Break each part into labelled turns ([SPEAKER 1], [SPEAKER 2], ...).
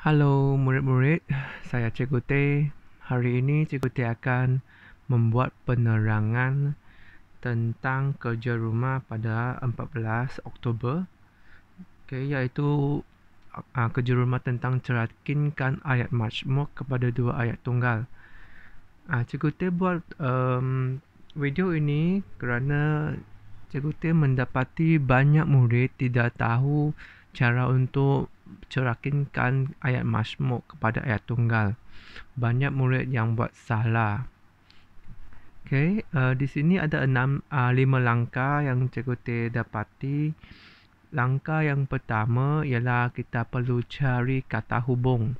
[SPEAKER 1] Halo murid-murid, saya Cikgu T. Hari ini Cikgu T akan membuat penerangan tentang kerja rumah pada 14 Oktober. Iaitu kerja rumah tentang cerakinkan ayat majmuk kepada dua ayat tunggal. Cikgu T buat video ini kerana Cikgu T mendapati banyak murid tidak tahu cara untuk cerakinkan ayat majmuk kepada ayat tunggal. Banyak murid yang buat salah. Di sini ada 5 langkah yang Cikgu T dapati. Langkah yang pertama ialah kita perlu cari kata hubung.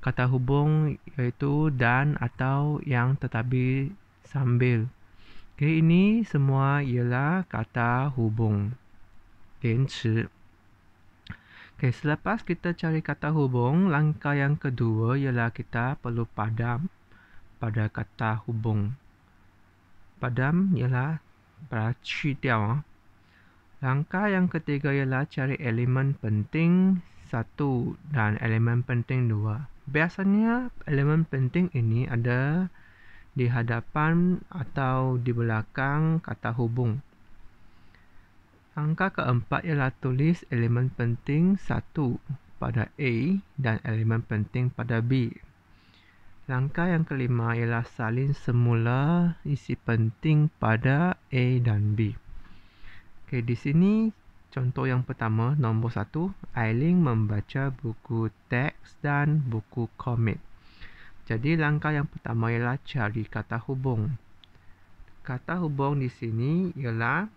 [SPEAKER 1] Kata hubung iaitu dan atau yang tetapi sambil. Ini semua ialah kata hubung. 连词. Selepas kita cari kata hubung, langkah yang kedua ialah kita perlu padam pada kata hubung. Padam ialah pada 去掉. Langkah yang ketiga ialah cari elemen penting 1 dan elemen penting 2. Biasanya elemen penting ini ada di hadapan atau di belakang kata hubung. Langkah keempat ialah tulis elemen penting 1 pada A dan elemen penting pada B. Langkah yang kelima ialah salin semula isi penting pada A dan B. Di sini contoh yang pertama, nombor 1, Aileen membaca buku teks dan buku komik. Jadi langkah yang pertama ialah cari kata hubung. Kata hubung di sini ialah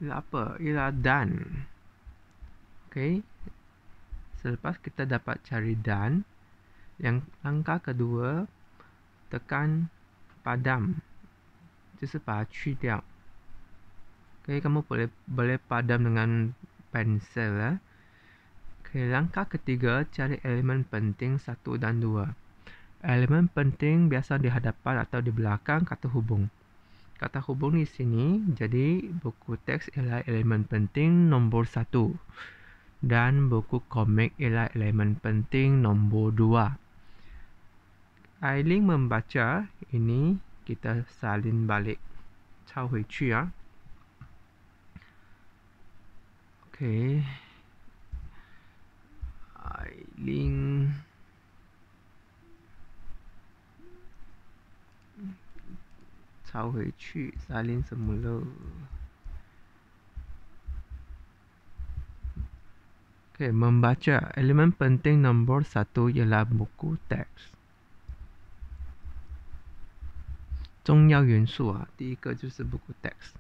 [SPEAKER 1] apa? Ialah dan. Selepas kita dapat cari dan, yang langkah kedua tekan padam. 就是把它去掉. Kamu boleh padam dengan pensel. Langkah ketiga cari elemen penting 1 dan 2. Elemen penting biasa di hadapan atau di belakang kata hubung. Kata hubung di sini, jadi buku teks ialah elemen penting nombor 1 dan buku komik ialah elemen penting nombor 2. Aileen membaca, ini kita salin balik. 抄回去啊. Aileen抄回去, salin semula. Membaca. Elemen penting nombor 1 ialah buku teks. 重要元素第一个就是buku teks.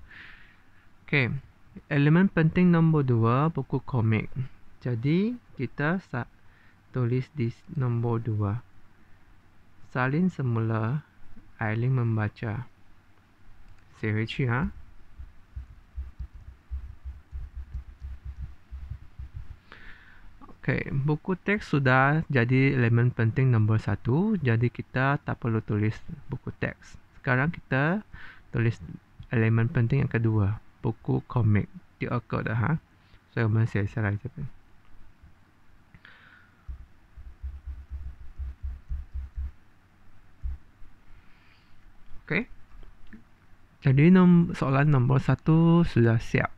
[SPEAKER 1] Elemen penting nombor 2 buku komik. Jadi kita tulis di nombor 2. Salin semula Aileen membaca. 写回去啊. Buku teks sudah jadi elemen penting nombor 1. Jadi kita tak perlu tulis buku teks. Sekarang kita tulis elemen penting yang kedua, buku komik. 第二个的哈，所以我们写下来这边。Jadi soalan nombor 1 sudah siap.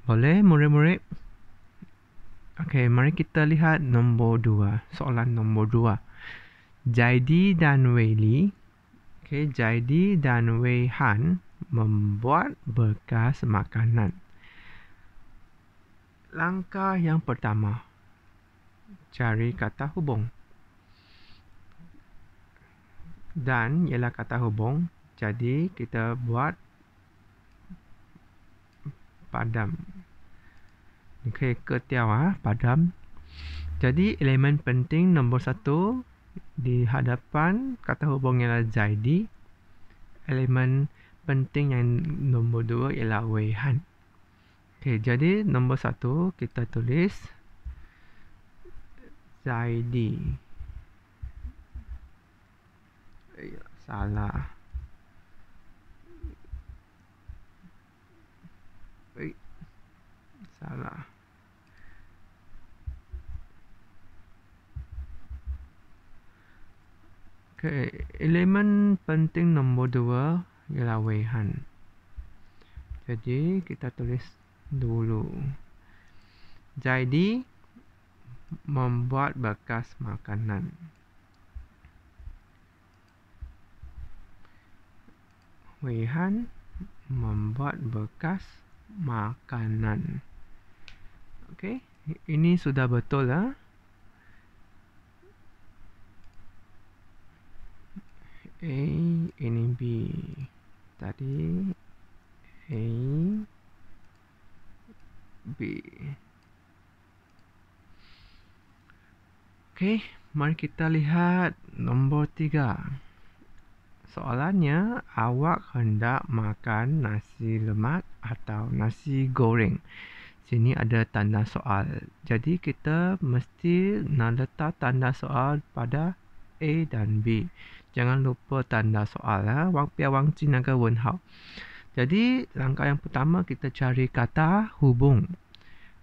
[SPEAKER 1] Boleh murid-murid? Mari kita lihat nombor 2. Soalan nombor 2. Jaidi dan Weili. Jaidi dan Wei Han membuat bekas makanan. Langkah yang pertama, cari kata hubung. Dan ialah kata hubung. Jadi kita buat padam. Padam. Jadi elemen penting nombor 1 di hadapan kata hubung ialah Zaidi. Elemen penting yang nombor 2 ialah Wei Han. Jadi nombor 1 kita tulis Zaidi. Salah. Salah. Okay, elemen penting nombor 2 ialah Weihan. Jadi kita tulis dulu. Jadi membuat bekas makanan. Weihan membuat bekas makanan. Okey, ini sudah betul lah. A, ini B. Tadi A, B. Okey, mari kita lihat nombor 3. Soalannya, awak hendak makan nasi lemak atau nasi goreng? Sini ada tanda soal. Jadi kita mesti nak letak tanda soal pada A dan B. Jangan lupa tanda soal. Wang Cina ke Wen Hao. Jadi langkah yang pertama kita cari kata hubung.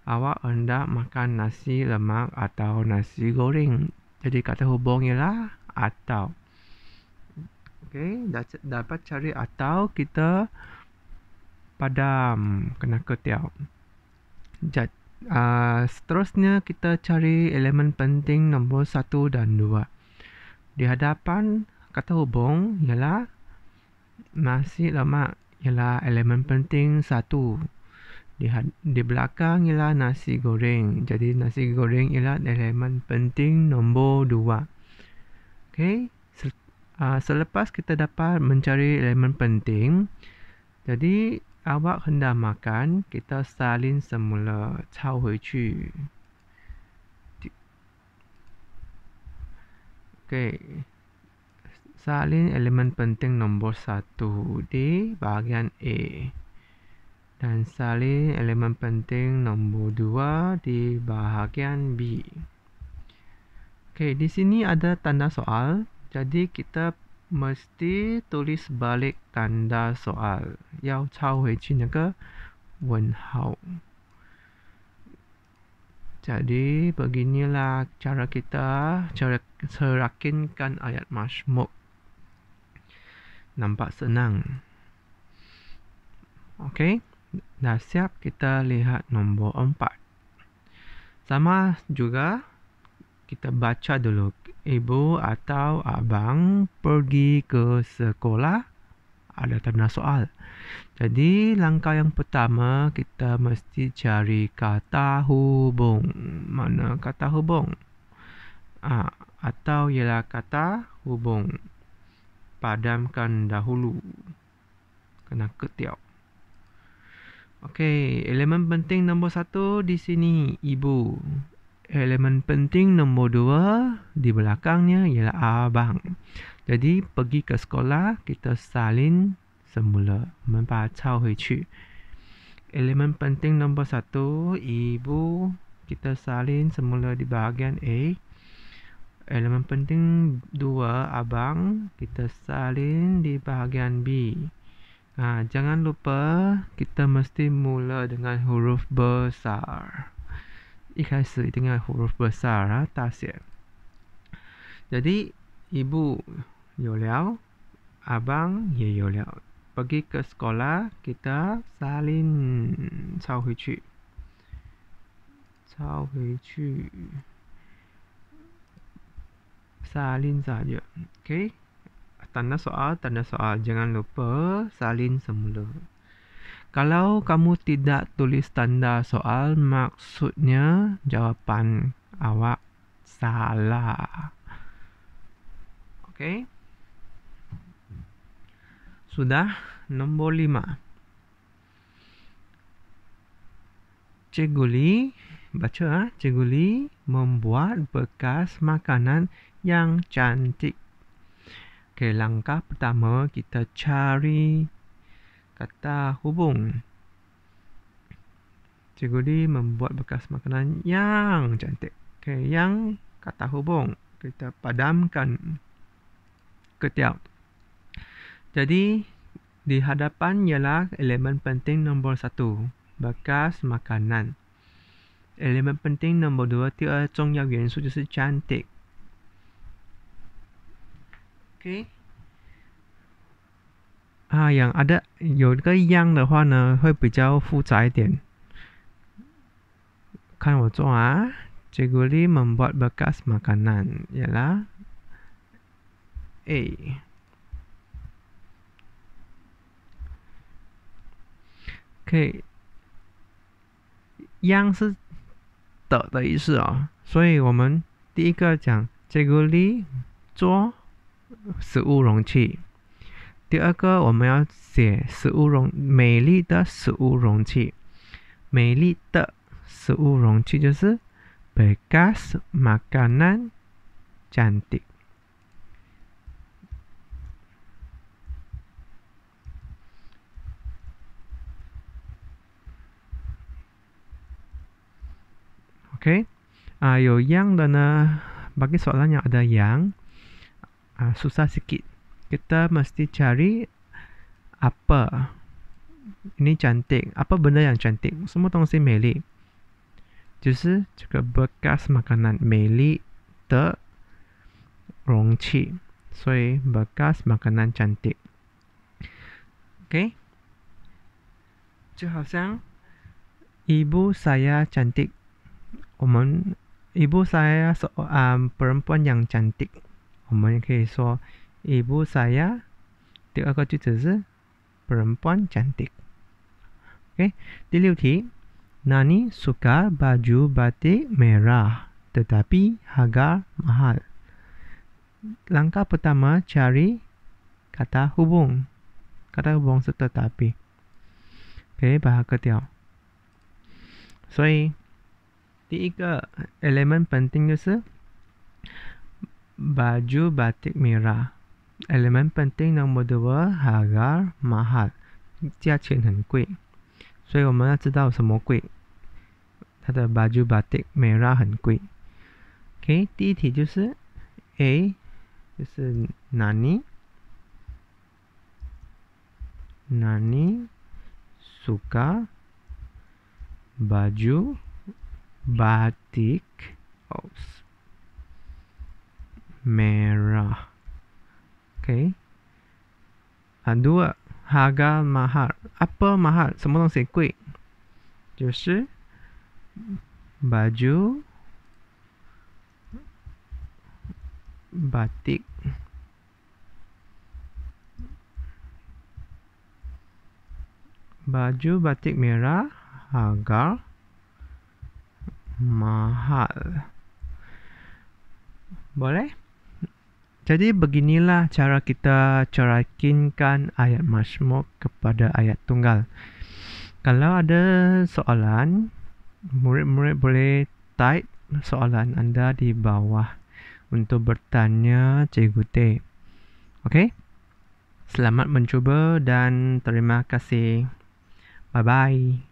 [SPEAKER 1] Awak hendak makan nasi lemak atau nasi goreng. Jadi kata hubung ialah atau. Okey, dapat cari atau kita padam kena ketiak. Seterusnya kita cari elemen penting nombor 1 dan 2. Di hadapan kata hubung ialah nasi lemak ialah elemen penting 1. Di belakang ialah nasi goreng. Jadi nasi goreng ialah elemen penting nombor 2. Okey, selepas kita dapat mencari elemen penting, jadi awak hendak makan, kita salin semula, cao hui cu. Okey, salin elemen penting nombor 1 di bahagian A dan salin elemen penting nombor 2 di bahagian B. Okey, di sini ada tanda soal, jadi kita mesti tulis balik tanda soal. Yao cao hui qi na ge wen hao. Jadi beginilah cara kita serakinkan ayat masmuk. Nampak senang. Okey, dah siap, kita lihat nombor 4. Sama juga kita baca dulu. Ibu atau abang pergi ke sekolah, ada tanda soal. Jadi langkah yang pertama kita mesti cari kata hubung. Mana kata hubung? Atau ialah kata hubung. Padamkan dahulu. Kena ketiak. Okey, elemen penting nombor 1 di sini ibu. Elemen penting nombor 2 di belakangnya ialah abang. Jadi pergi ke sekolah, kita salin semula, membaca hui cu. Elemen penting nombor 1 ibu, kita salin semula di bahagian A. Elemen penting 2 abang, kita salin di bahagian B. Jangan lupa kita mesti mula dengan huruf besar. 一开始一定要 huruf besar 大写。Jadi ibu 有了， abang 也有了。Pergi ke sekolah, kita salin 抄回去，抄回去，salin saja. Okey, tanda soal, jangan lupa salin semula. Kalau kamu tidak tulis tanda soal, maksudnya jawapan awak salah. Okey. Sudah. Nombor 5. Cikgu Li, baca Cikgu Li membuat bekas makanan yang cantik. Okey, langkah pertama kita cari kata hubung. Cikgu Li membuat bekas makanan yang cantik. Okey, yang kata hubung. Kita padamkan ketiak. Jadi di hadapan ialah elemen penting nombor 1, bekas makanan. Elemen penting nombor 2, 第二重要元素就是 cantik. OK， yang ada 有个样的话呢，会比较复杂一点。看我做啊，Cikgu Lee membuat bekas makanan ialah A。OK， 样是的意思哦，所以我们第一个讲 Cikgu Lee 做食物容器。第二个我们要写美丽的食物容器。美丽的食物容器就是 bekas makanan cantik。OK， 有yang的呢，bagi soalan yang ada yang susah sikit. Kita mesti cari apa. Ini cantik. Apa benda yang cantik? Semua 东西美丽。就是这个 bekas makanan 美丽的容器，所以 bekas makanan cantik。OK， 就好像 ibu saya cantik。我们 ibu saya perempuan yang cantik， 我们可以说 ibu saya。第二个句子是 perempuan cantik。OK， 第六题 Nani suka baju batik merah tetapi harga mahal. Langkah pertama cari kata hubung. Kata hubung是 tetapi。 OK， 把它割掉。所以第一个 elemen penting 就是 baju batik merah。 elemen penting nomor 2 harga mahal， 价钱很贵。所以我们要知道什么贵，它的 baju batik merah 很贵。 OK， 第一题就是 A， 就是 Nani suka baju batik merah。 OK， 2 harga mahal。 apa mahal？ 什么东西贵？就是 baju batik merah harga mahal. Boleh? Jadi beginilah cara kita cerakinkan ayat mazmur kepada ayat tunggal. Kalau ada soalan, murid-murid boleh type soalan Anda di bawah untuk bertanya Cikgu T. Okey? Selamat mencuba dan terima kasih. Bye-bye.